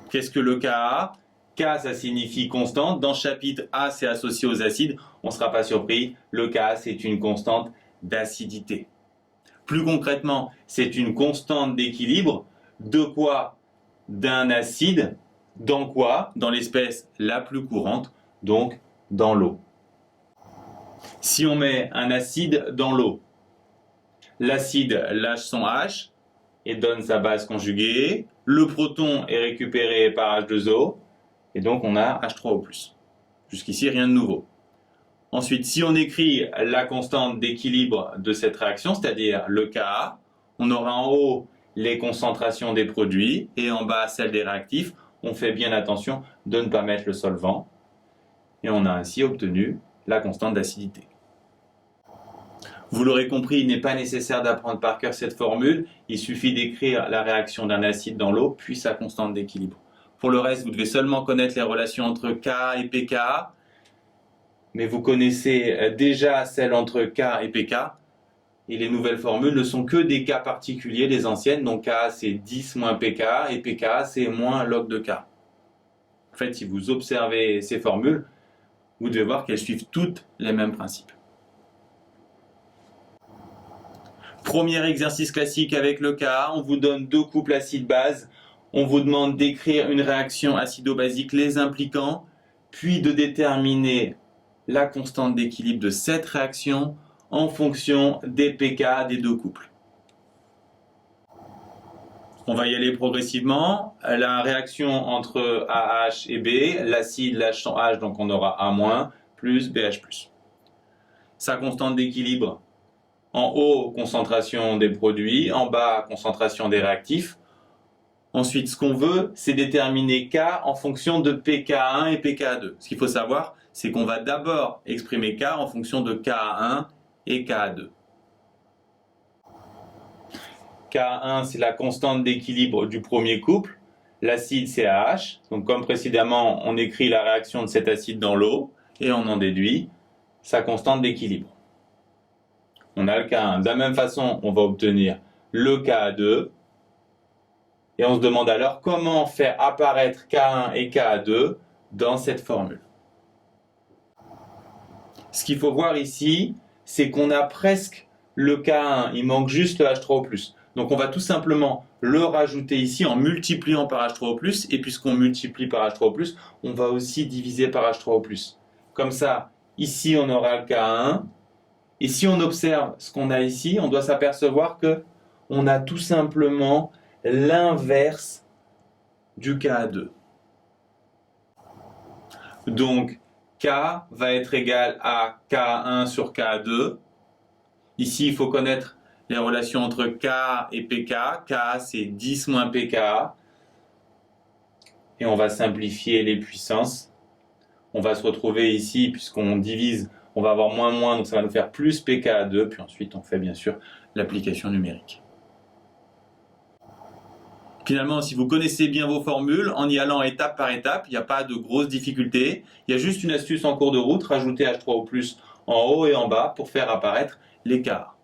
Qu'est-ce que le Ka? K, ça signifie constante. Dans ce chapitre, A, c'est associé aux acides. On ne sera pas surpris. Le Ka, c'est une constante d'acidité. Plus concrètement, c'est une constante d'équilibre. De quoi? D'un acide. Dans quoi? Dans l'espèce la plus courante, donc dans l'eau. Si on met un acide dans l'eau, l'acide lâche son H et donne sa base conjuguée. Le proton est récupéré par H2O et donc on a H3O+. Jusqu'ici, rien de nouveau. Ensuite, si on écrit la constante d'équilibre de cette réaction, c'est-à-dire le Ka, on aura en haut les concentrations des produits et en bas celles des réactifs. On fait bien attention de ne pas mettre le solvant et on a ainsi obtenu la constante d'acidité. Vous l'aurez compris, il n'est pas nécessaire d'apprendre par cœur cette formule. Il suffit d'écrire la réaction d'un acide dans l'eau, puis sa constante d'équilibre. Pour le reste, vous devez seulement connaître les relations entre K et pKa. Mais vous connaissez déjà celle entre K et pK. Et les nouvelles formules ne sont que des cas particuliers, les anciennes. Donc K, c'est 10 moins pK et pK, c'est moins log de K. En fait, si vous observez ces formules, vous devez voir qu'elles suivent toutes les mêmes principes. Premier exercice classique avec le Ka, on vous donne deux couples acide-base. On vous demande d'écrire une réaction acido-basique les impliquant, puis de déterminer la constante d'équilibre de cette réaction en fonction des pK des deux couples. On va y aller progressivement. La réaction entre AH et B, l'acide lâche son H, donc on aura A- plus BH+. Sa constante d'équilibre, en haut, concentration des produits, en bas, concentration des réactifs. Ensuite, ce qu'on veut, c'est déterminer K en fonction de pKa1 et pKa2. Ce qu'il faut savoir, c'est qu'on va d'abord exprimer K en fonction de Ka1 et Ka2. Ka1, c'est la constante d'équilibre du premier couple. L'acide, c'est AH. Donc, comme précédemment, on écrit la réaction de cet acide dans l'eau et on en déduit sa constante d'équilibre. On a le Ka1. De la même façon, on va obtenir le Ka2. Et on se demande alors comment faire apparaître Ka1 et Ka2 dans cette formule. Ce qu'il faut voir ici, c'est qu'on a presque le Ka1. Il manque juste le H3O+. Donc on va tout simplement le rajouter ici en multipliant par H3O+. Et puisqu'on multiplie par H3O+, on va aussi diviser par H3O+. Comme ça, ici on aura le Ka1. Et si on observe ce qu'on a ici, on doit s'apercevoir qu'on a tout simplement l'inverse du Ka2. Donc, K va être égal à Ka1 sur Ka2. Ici, il faut connaître les relations entre K et pK. K, c'est 10 moins pKa. Et on va simplifier les puissances. On va se retrouver ici, puisqu'on divise, on va avoir moins, donc ça va nous faire plus pKa2. Puis ensuite, on fait bien sûr l'application numérique. Finalement, si vous connaissez bien vos formules, en y allant étape par étape, il n'y a pas de grosses difficultés. Il y a juste une astuce en cours de route, rajouter H3O+ en haut et en bas pour faire apparaître l'écart.